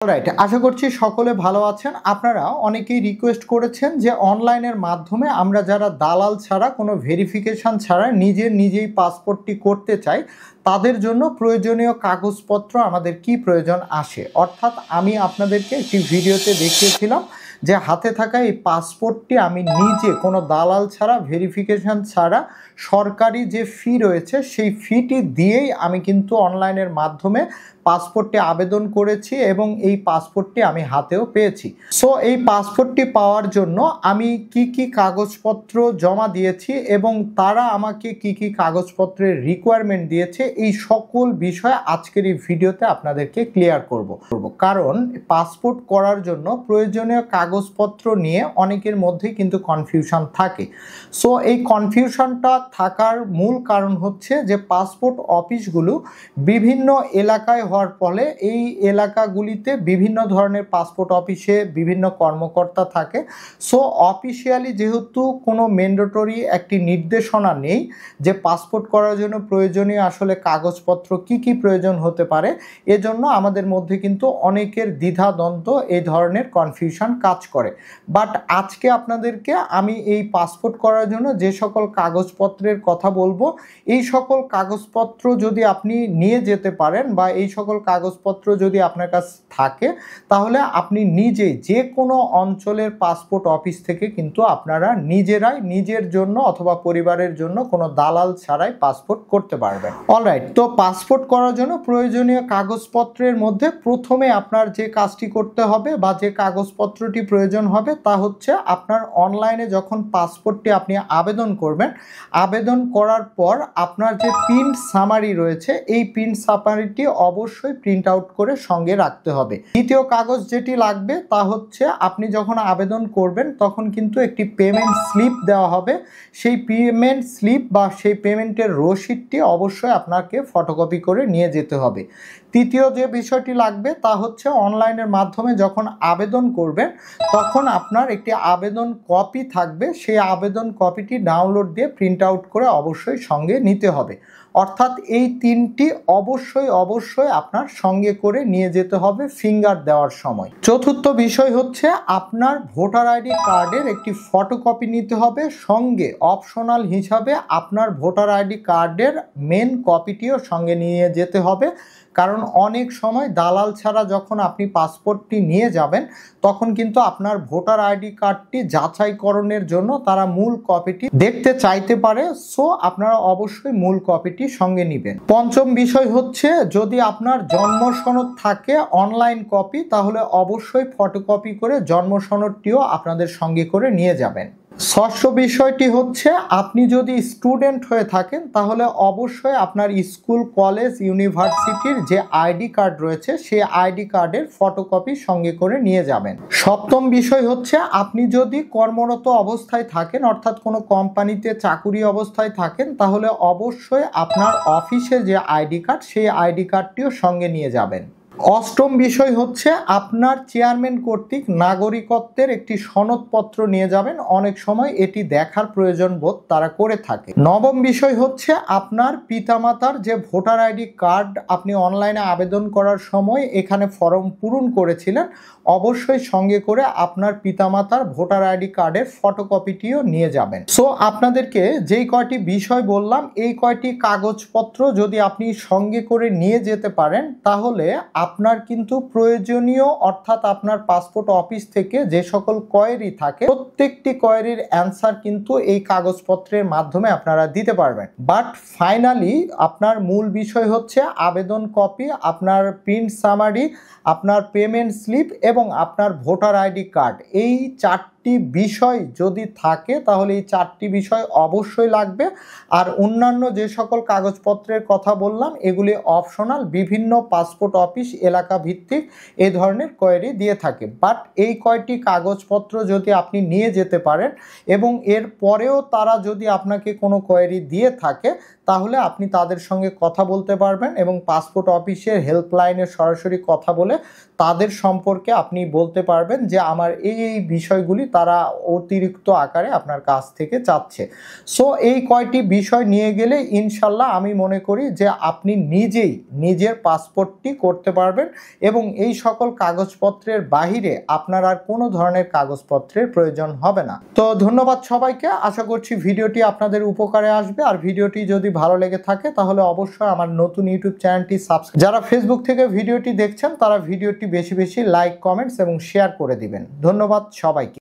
Alright, আশা করছি সকলে ভালো আছেন। আপনারা অনেকেই রিকোয়েস্ট করেছেন যে অনলাইনের মাধ্যমে আমরা যারা দালাল ছাড়া কোনো ভেরিফিকেশন ছাড়া নিজেই পাসপোর্টটি করতে চাই, তাদের জন্য প্রয়োজনীয় কাগজপত্র আমাদের কি প্রয়োজন আসে। অর্থাৎ আমি আপনাদেরকে একটি ভিডিওতে দেখিয়েছিলাম যে হাতে থাকা এই পাসপোর্টটি আমি নিজে কোনো দালাল ছাড়া ভেরিফিকেশন ছাড়া সরকারি যে ফি রয়েছে সেই ফিটি দিয়েই আমি কিন্তু অনলাইনের মাধ্যমে পাসপোর্টটি আবেদন করেছি এবং এই পাসপোর্টটি আমি হাতেও পেয়েছি। সো এই পাসপোর্টটি পাওয়ার জন্য আমি কি কাগজপত্র জমা দিয়েছি এবং তারা আমাকে কি কাগজপত্রের রিকোয়ারমেন্ট দিয়েছে, এই সকল বিষয় আজকের এই ভিডিওতে আপনাদেরকে ক্লিয়ার করব। কারণ পাসপোর্ট করার জন্য প্রয়োজনীয় কাগজপত্র নিয়ে অনেকের মধ্যেই কিন্তু কনফিউশন থাকে। সো এই কনফিউশনটা থাকার মূল কারণ হচ্ছে যে পাসপোর্ট অফিসগুলো বিভিন্ন এলাকায় হওয়ার ফলে এই এলাকাগুলিতে বিভিন্ন ধরনের পাসপোর্ট অফিসে বিভিন্ন কর্মকর্তা থাকে। সো অফিসিয়ালি যেহেতু কোনো ম্যান্ডেটরি একটি নির্দেশনা নেই যে পাসপোর্ট করার জন্য প্রয়োজনীয় আসলে কাগজপত্র কি প্রয়োজন হতে পারে, এজন্য আমাদের মধ্যে কিন্তু অনেকের দ্বিধাদ্বন্দ্ব এই ধরনের কনফিউশন কাজ করে। বাট আজকে আপনাদেরকে আমি এই পাসপোর্ট করার জন্য যে সকল কাগজপত্রের কথা বলবো, এই সকল কাগজপত্র যদি আপনি নিয়ে যেতে পারেন বা এই সকল কাগজপত্র যদি আপনার কাছে থাকে, তাহলে আপনি নিজেই যে কোনো অঞ্চলের পাসপোর্ট অফিস থেকে কিন্তু আপনারা নিজেরাই নিজের জন্য অথবা পরিবারের জন্য কোনো দালাল ছাড়াই পাসপোর্ট করতে পারবেন। অলরাইট, তো পাসপোর্ট করার জন্য প্রয়োজনীয় কাগজপত্রের মধ্যে প্রথমে আপনার যে কাজটি করতে হবে বা যে কাগজপত্রটি প্রয়োজন হবে তা হচ্ছে আপনার অনলাইনে যখন পাসপোর্টটি আপনি আবেদন করবেন, আবেদন করার পর আপনার যে প্রিন্ট সামারি রয়েছে এই প্রিন্ট সামারিটি অবশ্যই প্রিন্ট আউট করে সঙ্গে রাখতে হবে। দ্বিতীয় কাগজ যেটি লাগবে তা হচ্ছে আপনি যখন আবেদন করবেন তখন কিন্তু একটি পেমেন্ট স্লিপ দেওয়া হবে। সেই পেমেন্ট স্লিপ বা সেই পেমেন্টের রসিদটি অবশ্যই আপনাকে ফটোকপি করে নিয়ে যেতে হবে। তৃতীয় যে বিষয়টি লাগবে তা হচ্ছে অনলাইনের মাধ্যমে যখন আবেদন করবেন তখন আপনার একটি আবেদন কপি থাকবে, সেই আবেদন কপিটি ডাউনলোড দিয়ে প্রিন্ট আউট করে অবশ্যই সঙ্গে নিতে হবে। অর্থাৎ এই তিনটি অবশ্যই আপনার সঙ্গে করে নিয়ে যেতে হবে ফিঙ্গার দেওয়ার সময়। চতুর্থ বিষয় হচ্ছে আপনার ভোটার আইডি কার্ডের একটি ফটোকপি নিতে হবে সঙ্গে। অপশনাল হিসাবে আপনার ভোটার আইডি কার্ডের মেন কপিটিও সঙ্গে নিয়ে যেতে হবে, কারণ অনেক সময় দালাল ছাড়া যখন আপনি পাসপোর্টটি নিয়ে যাবেন তখন কিন্তু আপনার ভোটার আইডি কার্ডটি যাচাইকরণের জন্য তারা মূল কপিটি দেখতে চাইতে পারে। সো আপনারা অবশ্যই মূল কপিটি সঙ্গে নেবেন। পঞ্চম বিষয় হচ্ছে যদি আপনার জন্ম সনদ থাকে অনলাইন কপি, তাহলে অবশ্যই ফটোকপি করে জন্ম সনদটিও আপনাদের সঙ্গে করে নিয়ে যাবেন। ষষ্ঠ বিষয়টি হচ্ছে আপনি যদি স্টুডেন্ট হয়ে থাকেন তাহলে অবশ্যই আপনার স্কুল, কলেজ, ইউনিভার্সিটির যে আইডি কার্ড রয়েছে সেই আইডি কার্ডের ফটোকপি সঙ্গে করে নিয়ে যাবেন। সপ্তম বিষয় হচ্ছে আপনি যদি কর্মরত অবস্থায় থাকেন অর্থাৎ কোনো কোম্পানিতে চাকুরি অবস্থায় থাকেন তাহলে অবশ্যই আপনার অফিসে যে আইডি কার্ড সেই আইডি কার্ডটিও সঙ্গে নিয়ে যাবেন। অষ্টম বিষয় হচ্ছে আপনার চেয়ারম্যান কর্তৃক নাগরিকত্বের একটি সনদপত্র নিয়ে যাবেন, অনেক সময় এটি দেখার প্রয়োজন বোধ তারা করে থাকে। নবম বিষয় হচ্ছে আপনার পিতামাতার যে ভোটার আইডি কার্ড আপনি অনলাইনে আবেদন করার সময় এখানে ফর্ম পূরণ করেছিলেন, অবশ্যই সঙ্গে করে আপনার পিতামাতার ভোটার আইডি কার্ডের ফটোকপিটিও নিয়ে যাবেন। সো আপনাদেরকে যেই কয়টি বিষয় বললাম এই কয়টি কাগজপত্র যদি আপনি সঙ্গে করে নিয়ে যেতে পারেন তাহলে আপনার কিন্তু প্রয়োজনীয় অর্থাৎ আপনার পাসপোর্ট অফিস থেকে যে সকল কোয়েরি থাকে প্রত্যেকটি কোয়েরির অ্যান্সার কিন্তু এই কাগজপত্রের মাধ্যমে আপনারা দিতে পারবেন। বাট ফাইনালি আপনার মূল বিষয় হচ্ছে আবেদন কপি, আপনার প্রিন্ট সামারি, আপনার পেমেন্ট স্লিপ এবং আপনার ভোটার আইডি কার্ড। এই চারটি বিষয় যদি থাকে তাহলে এই চারটি বিষয় অবশ্যই লাগবে। আর অন্যান্য যে সকল কাগজপত্রের কথা বললাম এগুলি অপশনাল, বিভিন্ন পাসপোর্ট অফিস এলাকা ভিত্তিক এই ধরনের কোয়েরি দিয়ে থাকে। বাট এই কয়টি কাগজপত্র যদি আপনি নিয়ে যেতে পারেন এবং এর পরেও তারা যদি আপনাকে কোনো কোয়েরি দিয়ে থাকে তাহলে আপনি তাদের সঙ্গে কথা বলতে পারবেন এবং পাসপোর্ট অফিসের হেল্পলাইনে সরাসরি কথা বলে তাদের সম্পর্কে আপনি বলতে পারবেন যে আমার এই বিষয়গুলি তারা অতিরিক্ত আকারে আপনার কাছ থেকে চাচ্ছে। সো এই কয়টি বিষয় নিয়ে গেলে ইনশাল্লাহ আমি মনে করি যে আপনি নিজেই নিজের পাসপোর্টটি করতে পারবেন এবং এই সকল কাগজপত্রের বাহিরে আপনার আর কোনো ধরনের কাগজপত্রের প্রয়োজন হবে না। তো ধন্যবাদ সবাইকে, আশা করছি ভিডিওটি আপনাদের উপকারে আসবে। আর ভিডিওটি যদি ভালো লেগে থাকে তাহলে অবশ্যই আমার নতুন ইউটিউব চ্যানেলটি সাবস্ক্রাইব, যারা ফেসবুক থেকে ভিডিওটি দেখছেন তারা ভিডিওটি বেশি বেশি লাইক, কমেন্টস এবং শেয়ার করে দিবেন। ধন্যবাদ সবাইকে।